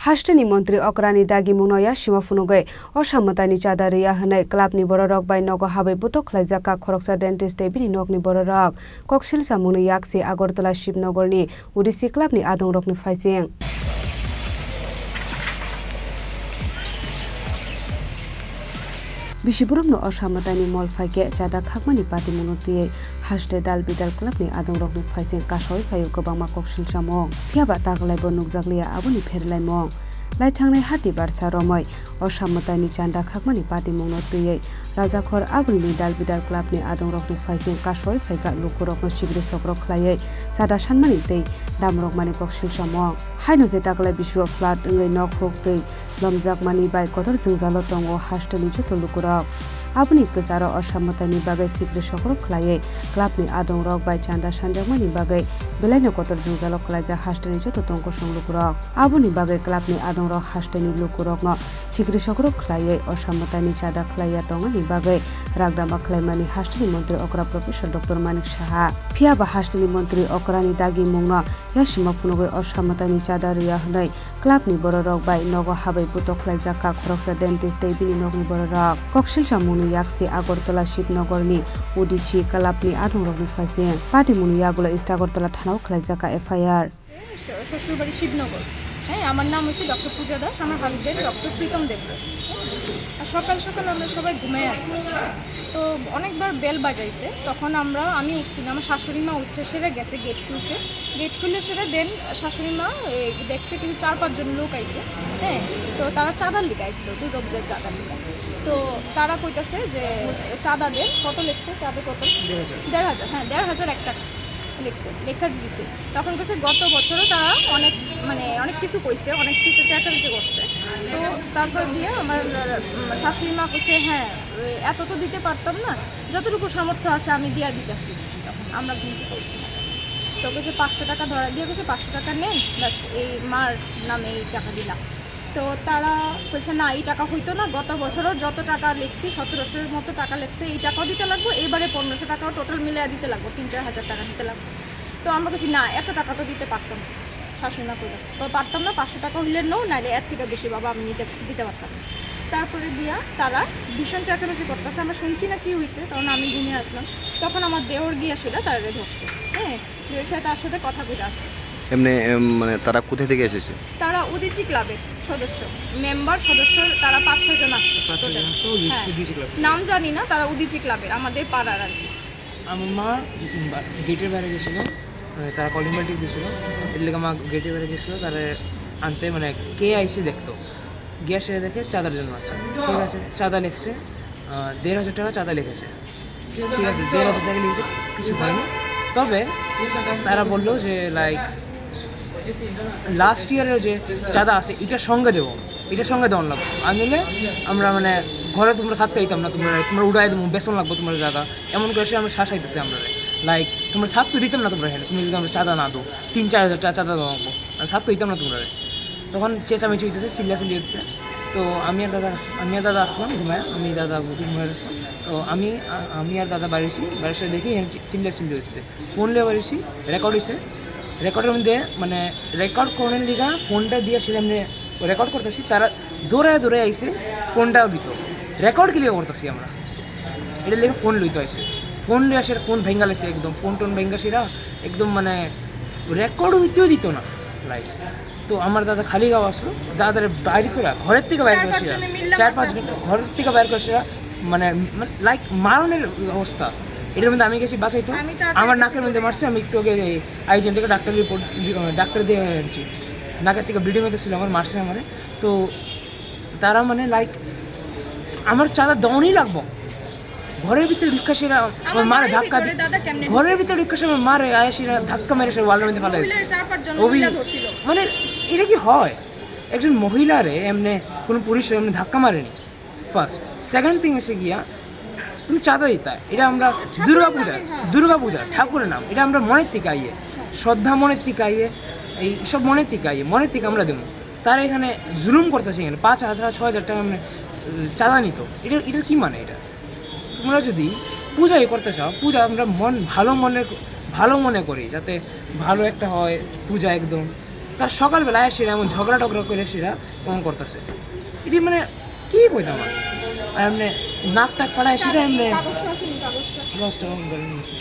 Hashtani Montri Okrani Dagi Munoya Shimafunuge, Ossa Mwtaini Chanda Rwya Honai Clubni Bororok by Nogo Habwi Butok Khlaijakha Khoroksa Dentist Day Bini Nogni Bororok, Koksilsa Munu Yaksi Agortala Shibnogorni, Udichi Clubni Adongrokni Faising. Bishiburumno Ossa Mwtaini mol faike Chanda khakmani party munuti haste dal bidal clubni adongrokni faising kasoi fayo gobangma koksilsa mong piaba taglaibo nukjakliya aboni pherlai mong laithangnai hati barsa romoi Ossa Mwtaini Chanda khakmani party mungno tuye Khlaijakha agni dal bidal clubni adongrokni faising kasoi faika lukurokno sigre sokrok khlaiye Chanda sanmani tei damrok mani koksilsa mong haino je taglai biswa flat ngai nok hok tei lomjakmani bai kotor jingzalo tongo hasteni joto lukurok aboni gejaro Ossa Mwtaini bagai sigre sokrok khlaiye clubni adongrok bai Chanda sanjakmani bagai belaino kotor jingjalo khlaijak hasteni joto tongo song lukurok aboni bagai clubni adongrok hasteni lukurokno sigre sokrok khlaiye Ossa Mwtaini Chanda khlaiya tongani bagai ragdama khlaimani hasteni mantri okra professor Dr. Manik Saha phiaba hasteni mantri okrani dagi mungno yasima funugai Ossa Mwtaini Chanda Rwya honai clubni Bororok bai Nogo Habwi Butok Khlaijakha Khoroksa Dentist Day Bini Nogni Bororok Koksilsa Munu Yaksi Agortala Shibnogorni Udichi Clubni Adongrokni Faising Party Munu Yagulo East Agortala Thanao Khlaijakha FIR শ্বশুরবাড়ি শিবনগর হ্যাঁ আমার নাম হচ্ছে doctor পূজা দাস আমার husband doctor Pritam Debra আর সকাল সকাল আমরা সবাই ঘুমিয়ে আসি তো অনেকবার বেল বাজাইছে তখন আমি উঠছিলাম আমার শাশুড়ি মা উঠে সেরে গেছে গেট খুলে সেরে দেন শাশুড়ি মা দেখছে কিছু 4-5 জন লোক আইছে হ্যাঁ তো তারা চাঁদার লিখে আইছিল দুর্গাপূজার চাঁদার লিখে তো তারা কইতাছে যে চাঁদা দেন কত লিখছে চাঁদা কত 1,500 হ্যাঁ 1,500 টাকা লিখছে লেখা দিয়েছে তখন কাছে গত বছরও তারা অনেক কিছু কইছে অনেক চেঁচামেচি করছে তো তারপর দিয়ে আমার শাশুড়ি মা কইছে হ্যাঁ এত তো দিতে পারতাম না যতটুকু সামর্থ্য আছে আমি দিয়া দিতেছি তখন আমরা কিন্তু করছি না তো কইছে 500 টাকা ধরা দিয়ে কইছে 500 টাকা নেন বাস এই মার নামে এই টাকা দিলাম তো তারা বলছে না এই টাকা হইতো না গত বছরও যত টাকা লিখছি 1700-এর মতো টাকা লিখছে এই টাকাও দিতে লাগবে এবারে 1500 টাকাও টোটাল মিলে দিতে লাগবে 3-4 হাজার টাকা দিতে লাগবে তো আমরা বলছি না এত টাকা তো দিতে পারতাম না শাশুড়ি মা করে তো পারতাম না 500 টাকা হইলে নাও নাইলে এর থেকে বেশি বাবা আমি দিতে পারতাম না তারপরে দিয়া তারা ভীষণ চেঁচামেচি করতেছে আমরা শুনছি না কি হয়েছে তখন আমি ঘুমিয়ে আসলাম তখন আমার দেওর গিয়া সেটা তারা ধরছে হ্যাঁ তার সাথে কথা বলে আসছে এমনি মানে তারা কোথা থেকে এসেছে তারা উদিচি ক্লাবের সদস্য তারা 5-6 জন আসছে নাম জানি না তারা উদিচি ক্লাবের আমাদের পাড়ার আর কি আমার মা গেটের বাইরে গেছিলো তারা কলিং বেল টিপ দিয়েছিল এর লেগে মা গেটের বাইরে গেছিলো তারা আনতে মানে কে আইসে দেখতো গ্যাসে দেখে চাঁদার জন্য আছে ঠিক আছে চাঁদা লিখছে 1,500 টাকা চাঁদা লিখেছে ঠিক আছে 1,500 টাকা লিখেছে কিছু হয়নি তবে তারা বললো যে লাইক লাস্ট ইয়ারের যে চাঁদা আছে এটার সঙ্গে দেওয়া লাগবে আনলে আমরা মানে ঘরে তোমরা থাকতে দিতাম না তোমরা উড়াই দেবো বেসন লাগবো তোমরা চাঁদা এমন করে আমরা শাসাইতেছে আমরা লাইক তোমরা থাকতে দিতাম না তোমরা তুমি যদি আমরা চাঁদা না দো 3-4 হাজার টাকা চাঁদা দেওয়া লাগবো থাকতে দিতাম না তোমরা তখন চেঁচামেচি হইতেছে চিল্লাচিল্লি হচ্ছে তো আমি আর দাদা আসলাম ঘুমায় আমি দাদা ঘুমায় আসলাম তো আমি আর দাদা বাড়িছি দেখি চিল্লাচিল্লি হচ্ছে ফোন লিয়ে বাড়িছি রেকর্ডের মধ্যে মানে রেকর্ড করার লিগা ফোনটা দিয়ে সেটা আমি রেকর্ড করতেছি তারা দৌড়ায় আইসে ফোনটাও দিত রেকর্ড কি লিগে করতেছি আমরা এটা লিগে ফোন লইতে আইসে ফোন লিয়ে আসে ফোন ভেঙ্গা লেছে একদম ফোন ভেঙ্গা সেরা একদম মানে রেকর্ড হইতেও দিত না লাইক তো আমার দাদা খালি গাও আসলো দাদারে বাইরে করে ঘরের থেকে বাইরে করে 4-5 জন ঘরের থেকে বাইরে করে মানে লাইক মারণের অবস্থা এটার মধ্যে আমি গেছি বাঁচাইতো আমার নাকের মধ্যে মারছে আমি একটু আগে আইজিএন থেকে ডাক্তার দিয়ে আনছি নাকের থেকে ব্লিডিং হতেছিল আমার মারছে আমারে তো তারা মানে লাইক আমার চাঁদা দনই লাগবো ঘরের ভিতরে রিক্সাসীরা মারে ধাক্কা দিয়ে ঘরের ভিতরে রিক্সাসীরা মারে আয়াসীরা ধাক্কা মেরে সে ওয়ালের মধ্যে ফেলা দিচ্ছে মানে এটা কি হয় একজন মহিলারে এমনি কোনো পুরুষ এমনি ধাক্কা মারেনি ফার্স্ট সেকেন্ড থিং এসে গিয়া তুমি চাঁদা দিতা এটা আমরা দুর্গাপূজা ঠাকুরের নাম এটা আমরা মনের থেকে আইয়ে শ্রদ্ধা মনের থেকে আইয়ে এই সব মনের থেকে আমরা দেবো তারা এখানে জুলুম করতেছে এখানে 5,000-6,000 টাকা মানে চাঁদা নিত এটা কি মানে এটা তোমরা যদি পূজাই করতে চাও পূজা আমরা ভালো মনে করি যাতে ভালো একটা হয় পূজা একদম তার সকালবেলায় সেরা এমন ঝগড়া টগড়া করে সেরা এমন করতেছে এটি মানে কী কইতাম আর এমনি নাক টাক ফাড়ায় সেটা এমনি রসটা কম করে নিয়েছে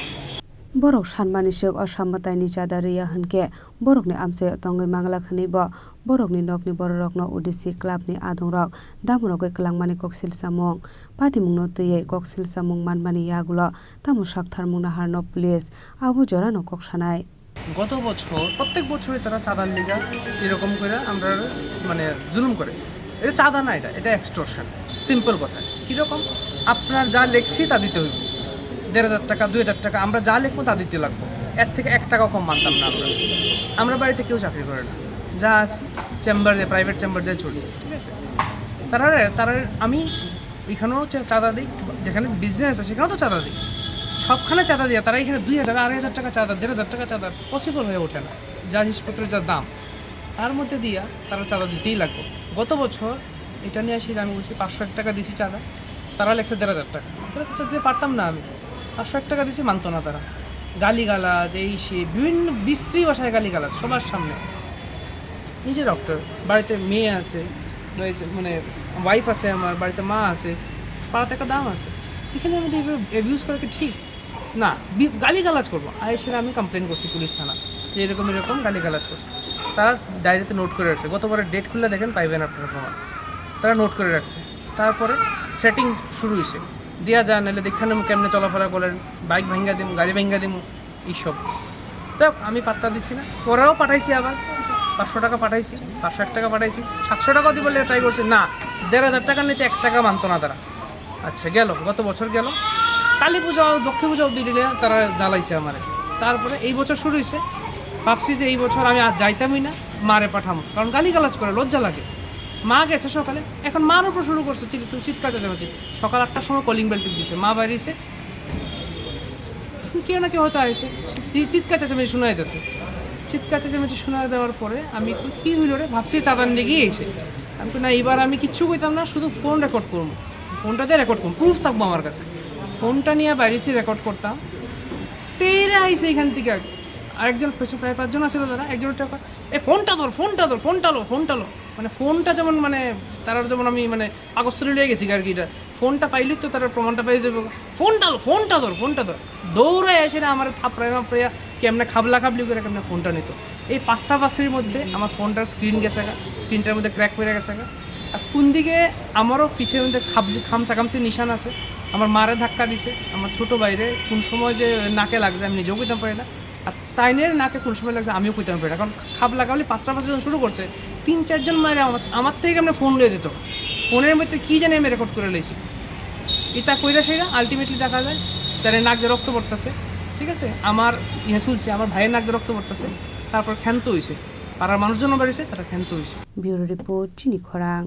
Borok Shanmani Shek Ossa Mwtaini Chanda Rwya Hanke Borokni Amse Tongai Manglakhani Bo Borokni Nokni Bororok no Udichi Clubni Adongrok Damorok Klangmani Koksil Samong Party Mungno Teye Koksil Samong Manmani Yagulo Tamu Shakthar Mungna Harno Police Abu Jorano Kokshanai গত বছর প্রত্যেক বছরই তারা চাঁদার লিগা এরকম করে আমরা মানে জুলুম করে এটা চাঁদা না এটা এক্সটর্শন সিম্পল কথা কীরকম আপনার যা লেখছি তা দিতে হইব 1,500 টাকা 2,000 টাকা আমরা যা লিখবো তা দিতে লাগবো এর থেকে 1 টাকাও কম মানতাম না আমরা বাড়িতে কেউ চাকরি করে না যা আছে চেম্বার দিয়ে প্রাইভেট চেম্বার দিয়ে চলি ঠিক আছে তারা আমি এখানেও চাঁদা দিই যেখানে বিজনেস আছে সেখানেও তো চাঁদা দিই সবখানে চাঁদা দিয়ে তারা এখানে 2,000 2,500 টাকা চাঁদা 1,500 টাকা চাঁদা পসিবল হয়ে ওঠে না যা জিনিসপত্রের যা দাম তার মধ্যে দিয়া তারা চাঁদা দিতেই লাগবে গত বছর এটা নিয়ে আসি আমি বলছি 501 টাকা দিছি চাঁদা তারা লেখছে 1,500 টাকা 1,500 দিতে পারতাম না আমি 501 টাকা দিছি মানতো না তারা গালিগালাজ এই সে বিভিন্ন বিশ্রী ভাষায় গালিগালাজ সবার সামনে নিজে ডক্টর বাড়িতে মেয়ে আছে বাড়িতে মানে ওয়াইফ আছে আমার বাড়িতে মা আছে পাড়াতে একটা দাম আছে এখানে আমি অ্যাবিউজ করা কি ঠিক না গালিগালাজ করবো আর সেটা আমি কমপ্লেন করছি পুলিশ থানা যে এরকম গালিগালাজ করছে তারা ডায়েরিতে নোট করে রাখছে গতবারের ডেট খুলে দেখেন পাইবেন আপনারা প্রমাণ তারা নোট করে রাখছে তারপরে সেটিং শুরু হয়েছে দেওয়া যায় নাহলে দেখানে কেমনে চলাফেরা করেন বাইক ভাঙ্গা দিম গাড়ি ভাঙ্গা দিম এইসব তো আমি পাত্তা দিচ্ছি না ওরাও পাঠাইছি আবার 500 টাকা পাঠাইছি 501 টাকা পাঠাইছি 700 টাকাও দিতে বলে ট্রাই করছি না 1,500 টাকার নিচে 1 টাকা মানতো না তারা আচ্ছা গেল গত বছর গেল কালী পূজা লক্ষ্মী পূজা অব্দি দিলে তারা জ্বালাইছে আমারে তারপরে এই বছর শুরু হয়েছে ভাবছি যে এই বছর আমি আর যাইতামই না মারে পাঠামো কারণ গালিগালাজ করে লজ্জা লাগে মা গেছে সকালে এখন মার উপর শুরু করছে চিৎকার চেঁচামেচি সকাল 8টার সময় কলিং বেল টিপ দিছে মা বাড়িছে কেউ না কেউ হয়তো আসে চিৎকার চেঁচামেচি শোনা যেতেছে চিৎকার চেঁচামেচি শোনা দেওয়ার পরে আমি কী হইল রে ভাবছি চাঁদান লেগেই এসে আমি না এবার আমি কিচ্ছু কইতাম না শুধু ফোন রেকর্ড করবো ফোনটা দিয়ে রেকর্ড করবো প্রুফ থাকবো আমার কাছে ফোনটা নিয়ে বাইরেছি রেকর্ড করতাম তেরে আইসে এখান থেকে আরেকজন প্রায় 5 জন আছিল তারা একজনের টাকা ফোনটা ধর মানে ফোনটা যেমন মানে তারা যেমন আমি মানে কাগজতলি লিয়ে গেছি আর কি এটা ফোনটা পাইলি তো তারা প্রমাণটা পেয়ে যাবে ফোনটা ধর দৌড়ে এসে না আমার থাপড়াইয়া কেমনে খাবলি করে কেমনে ফোনটা নিত এই 5টা মধ্যে আমার ফোনটার স্ক্রিন গেছে স্ক্রিনটার মধ্যে ক্র্যাক হয়ে গেছে আর কোন দিকে আমারও পিছের মধ্যে খামসি নিশান আছে আমার মারে ধাক্কা দিছে আমার ছোটো বাইরে কোন সময় যে নাকে লাগছে আমি নিজেও কইতাম পারি না আর তাইনের নাকে কোন সময় লাগছে আমিও কইতাম পারি না কারণ খাপ লাগাবলি 5টা যখন শুরু করছে 3-4 জন মায়ের আমার থেকে আমরা ফোন লয়ে যেত ফোনের মধ্যে কী জানি আমি রেকর্ড করে লইছি এটা কইরা সেটা আলটিমেটলি দেখা যায় তার নাক দিয়ে রক্ত পড়তেছে ঠিক আছে আমার ইয়ে চলছে আমার ভাইয়ের নাক দিয়ে রক্ত পড়তেছে তারপর ক্ষান্ত হয়েছে পাড়ার মানুষজন বাড়িছে তারা ক্ষান্ত হয়েছে Bureau Report Chini Khorang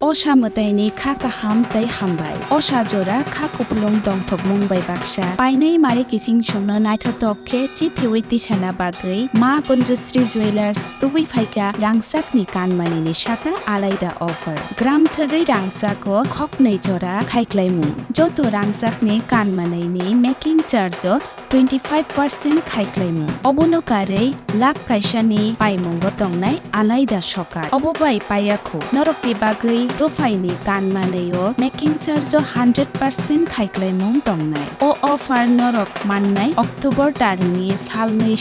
Ossa Mwtaini kha kaham tai hambai Ossa jora kha kupulung dongthok mungbai baksa painai mare kising shomno naithotok khe chithiwi tisana bagai ma Konjasri Jewelers tuwi phaika rangsak ni kanmani ni shaka alaida offer gram thagai rangsak ko khoknai jora khaiklaimung joto rangsak ni kanmanai ni making charge 25% khaiklaimung obonokarei lak kaisani paimung botongnai alaida sokar obobai payakhu norokni bagai Rufaini kanmaneo making charge 100% khaiklaimung tongnai o offer norok mannai October tarni salnai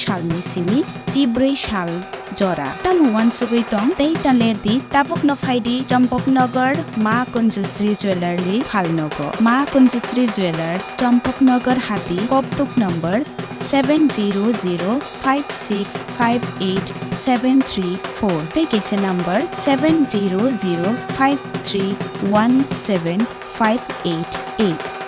simi chibrei sal jora tamu wansugui tong tei talerdi tabuk no faidi Champoknagar ma Konjasri Jewelry Phalnogo ma Konjasri Jewelers Champoknagar hati koptuk number 70056587334 tei kese number 70053175888